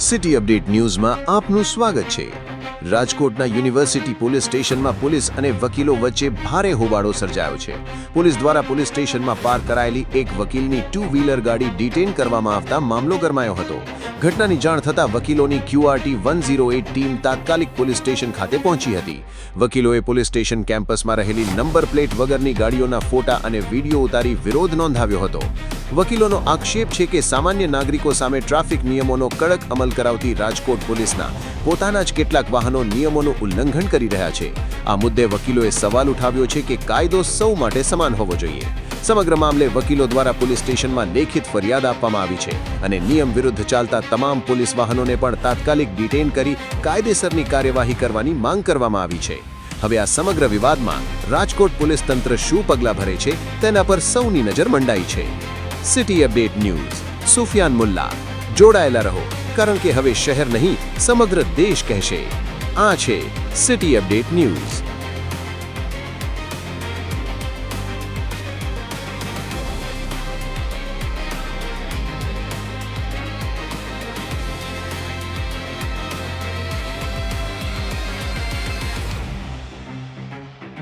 City update ન્યૂઝમાં આપનું સ્વાગત છે। રાજકોટના યુનિવર્સિટી પોલીસ સ્ટેશનમાં પોલીસ અને વકીલો વચ્ચે ભારે હોબાળો સર્જાયો છે। પોલીસ દ્વારા પોલીસ સ્ટેશનમાં પાર્ક કરાયેલી એક વકીલની ટુ વ્હીલર ગાડી ડિટેઇન કરવામાં આવતા મામલો ગરમાયો હતો। ઘટનાની જાણ થતાં વકીલોની QRT 108 ટીમ તાત્કાલિક પોલીસ સ્ટેશન ખાતે પહોંચી હતી। વકીલોએ પોલીસ સ્ટેશન કેમ્પસમાં રહેલી નંબર પ્લેટ વગરની ગાડીઓના ફોટા અને વિડીયો ઉતારી વિરોધ નોંધાવ્યો હતો। વકીલોનો આક્ષેપ છે કે સામાન્ય નાગરિકો સામે ટ્રાફિક નિયમોનો કડક અમલ કરાવતી રાજકોટ પોલીસના પોતાના જ કેટલાક વાહનો નિયમોનું ઉલ્લંઘન કરી રહ્યા છે। આ મુદ્દે વકીલોએ સવાલ ઉઠાવ્યો છે કે કાયદો સૌ માટે સમાન હોવો જોઈએ। સમગ્ર મામલે વકીલો દ્વારા પોલીસ સ્ટેશનમાં લેખિત ફરિયાદ આપવામાં આવી છે અને નિયમ વિરુદ્ધ ચાલતા તમામ પોલીસ વાહનોને પણ તાત્કાલિક ડિટેઇન કરી કાયદેસરની કાર્યવાહી કરવાની માંગ કરવામાં આવી છે। હવે આ સમગ્ર વિવાદમાં રાજકોટ પોલીસ તંત્ર શું પગલાં ભરે છે તેના પર સૌની નજર મંડાઈ છે। City update news Sufiyan Mulla જોડાયેલા રહો, કારણ કે હવે શહેર નહીં સમગ્ર દેશ કહેશે। આ છે સિટી અપડેટ ન્યૂઝ।